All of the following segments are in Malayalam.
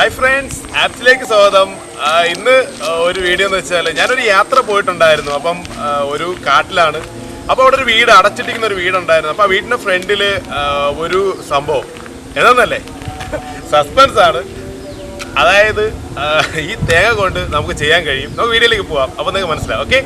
ഹായ് ഫ്രണ്ട്സ്, ആപ്സിലേക്ക് സ്വാഗതം. ഇന്ന് ഒരു വീഡിയോ എന്ന് വെച്ചാൽ ഞാനൊരു യാത്ര പോയിട്ടുണ്ടായിരുന്നു. അപ്പം ഒരു കാട്ടിലാണ്. അപ്പോൾ അവിടെ ഒരു വീട്, അടച്ചിട്ടിരിക്കുന്ന ഒരു വീടുണ്ടായിരുന്നു. അപ്പോൾ ആ വീടിൻ്റെ ഫ്രണ്ടിൽ ഒരു സംഭവം എന്താണെന്നല്ലേ, സസ്പെൻസ് ആണ്. അതായത് ഈ തേങ്ങ കൊണ്ട് നമുക്ക് ചെയ്യാൻ കഴിയും. നമുക്ക് വീഡിയോയിലേക്ക് പോവാം, അപ്പോൾ നിങ്ങൾക്ക് മനസ്സിലാവും. ഓക്കെ.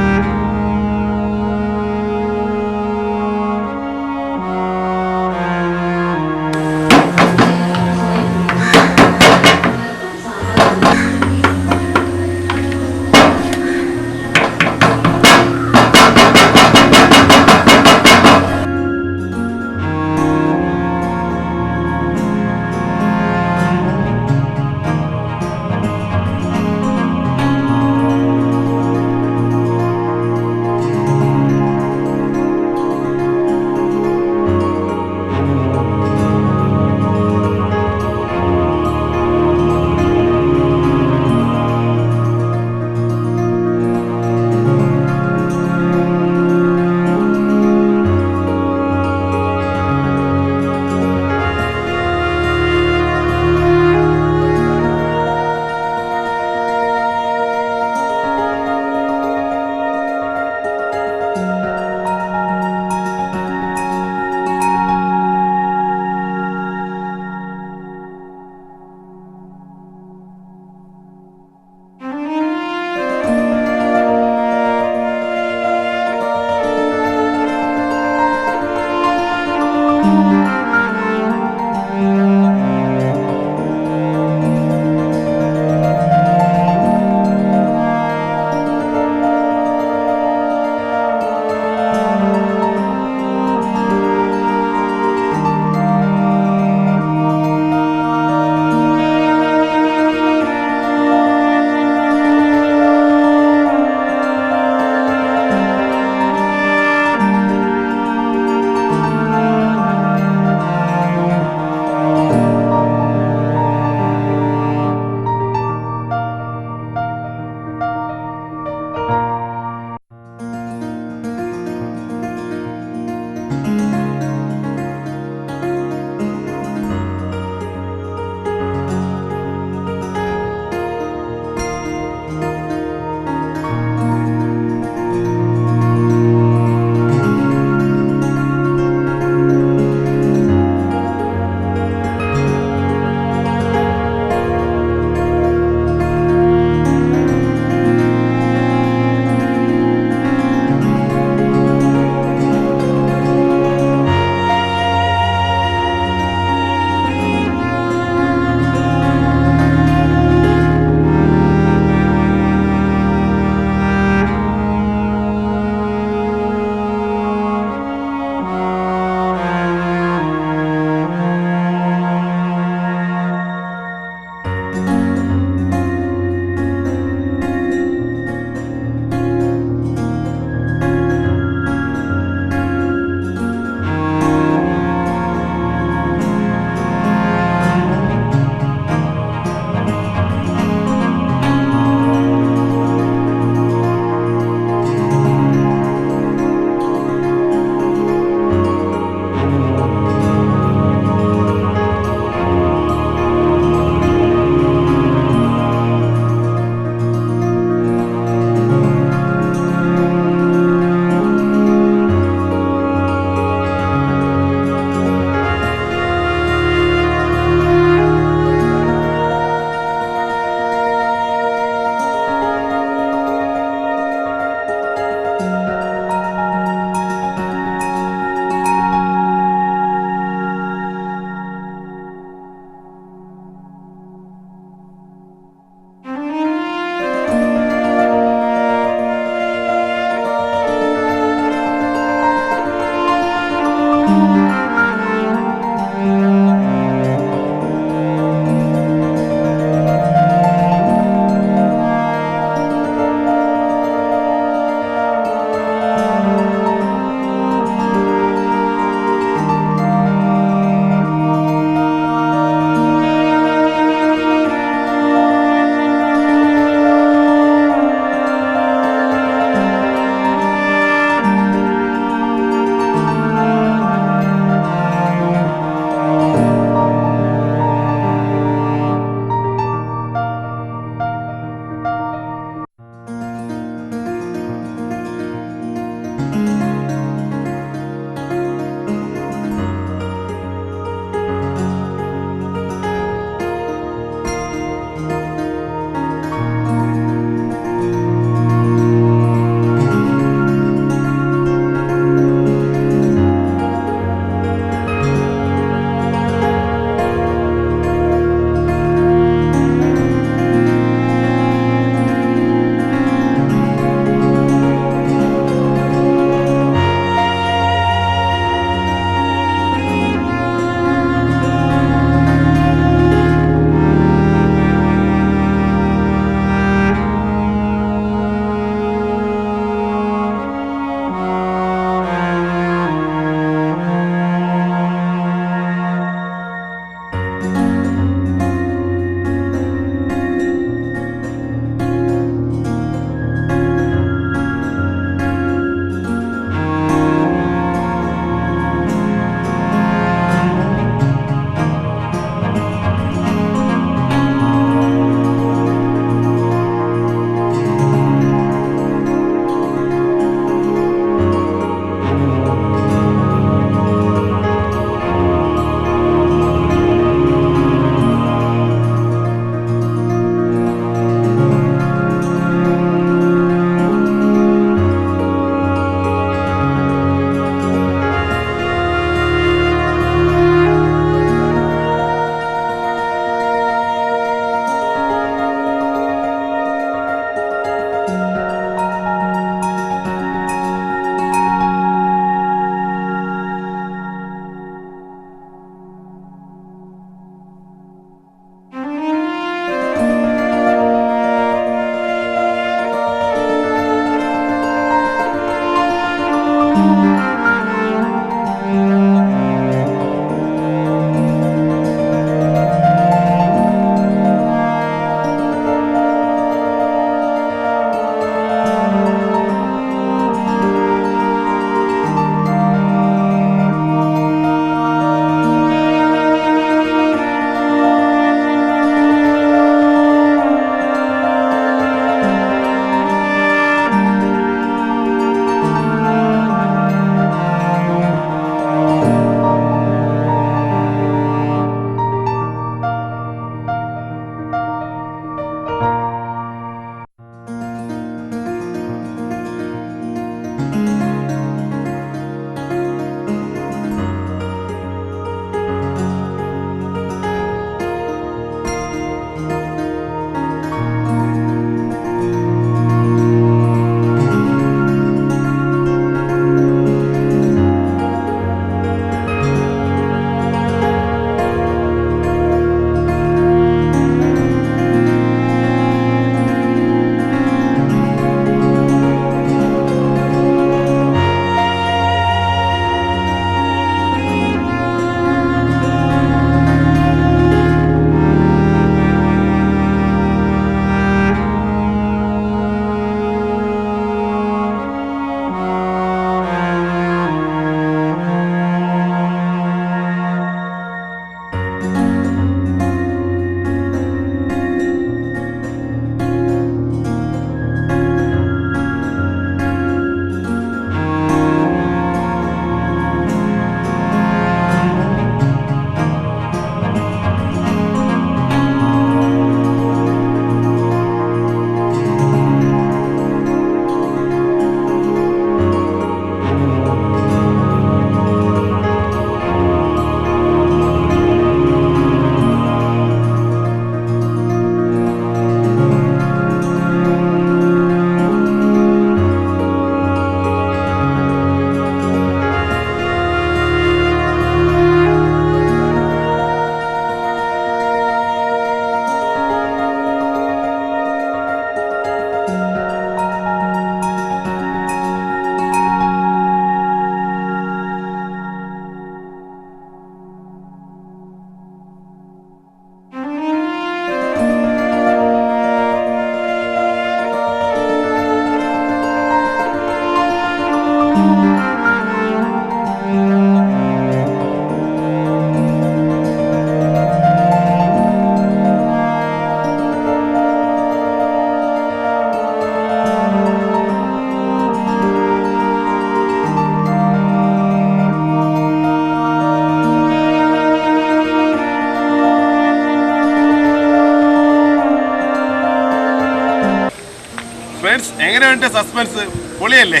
എങ്ങനെയുണ്ട് സസ്പെൻസ്? പൊളിയല്ലേ?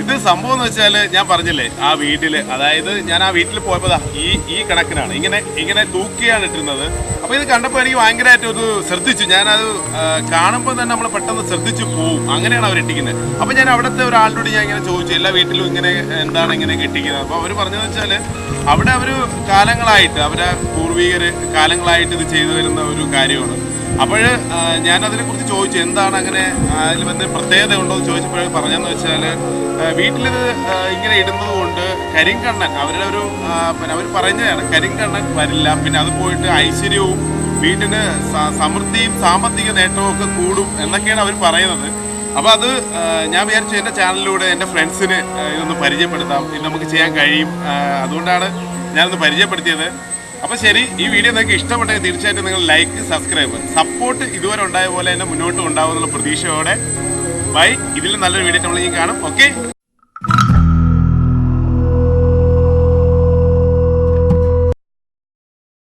ഇത് സംഭവം എന്ന് വെച്ചാൽ ഞാൻ പറഞ്ഞില്ലേ ആ വീട്ടില്, അതായത് ഞാൻ ആ വീട്ടിൽ പോയപ്പോൾ ഈ കണക്കിനാണ് ഇങ്ങനെ തൂക്കിയാണ് ഇട്ടിരുന്നത്. അപ്പോൾ ഇത് കണ്ടപ്പോൾ എനിക്ക് ഭയങ്കരമായിട്ട് ഒരു ശ്രദ്ധിച്ചു. ഞാനത് കാണുമ്പോൾ തന്നെ നമ്മൾ പെട്ടെന്ന് ശ്രദ്ധിച്ചു പോവും. അങ്ങനെയാണ് അവർ ഇട്ടിക്കുന്നത്. അപ്പോൾ ഞാൻ അവിടുത്തെ ഒരാളോട് ഞാൻ ഇങ്ങനെ ചോദിച്ചു, എല്ലാ വീട്ടിലും ഇങ്ങനെ എന്താണ് ഇങ്ങനെ കെട്ടിക്കുന്നത്? അപ്പോൾ അവർ പറഞ്ഞതെന്ന് വെച്ചാൽ അവിടെ അവർ കാലങ്ങളായിട്ട്, അവരെ പൂർവികർ കാലങ്ങളായിട്ട് ഇത് ചെയ്തു വരുന്ന ഒരു കാര്യമാണ്. അപ്പോൾ ഞാനതിനെക്കുറിച്ച് ചോദിച്ചു, എന്താണ് അങ്ങനെ അതിൽ വന്ന് പ്രത്യേകത ഉണ്ടോ എന്ന് ചോദിച്ചപ്പോൾ പറഞ്ഞതെന്ന് വെച്ചാൽ വീട്ടിലിത് ഇങ്ങനെ ഇടുന്നത് കൊണ്ട് കരിങ്കണ്ണൻ, അവരുടെ ഒരു പിന്നെ അവർ പറഞ്ഞതാണ് കരിങ്കണ്ണൻ വരില്ല, പിന്നെ അത് പോയിട്ട് ഐശ്വര്യവും വീട്ടിന് സമൃദ്ധിയും സാമ്പത്തിക നേട്ടവും ഒക്കെ കൂടും എന്നൊക്കെയാണ് അവർ പറയുന്നത്. അപ്പോൾ അത് ഞാൻ വിചാരിച്ചു എൻ്റെ ചാനലിലൂടെ എൻ്റെ ഫ്രണ്ട്സിന് ഇതൊന്ന് പരിചയപ്പെടുത്താം, ഇത് നമുക്ക് ചെയ്യാൻ കഴിയും. അതുകൊണ്ടാണ് ഞാനൊന്ന് പരിചയപ്പെടുത്തിയത്. അപ്പോൾ ശരി, ഈ വീഡിയോ നിങ്ങൾക്ക് ഇഷ്ടപ്പെട്ടെങ്കിൽ തീർച്ചയായിട്ടും നിങ്ങൾ ലൈക്ക്, സബ്സ്ക്രൈബ്, സപ്പോർട്ട് ഇതുവരെ ഉണ്ടായ പോലെ തന്നെ മുന്നോട്ട് ഉണ്ടാവുമെന്നുള്ള പ്രതീക്ഷയോടെ ബൈ. ഇതിൽ നല്ലൊരു വീഡിയോ നമ്മൾ കാണും. ഓക്കെ.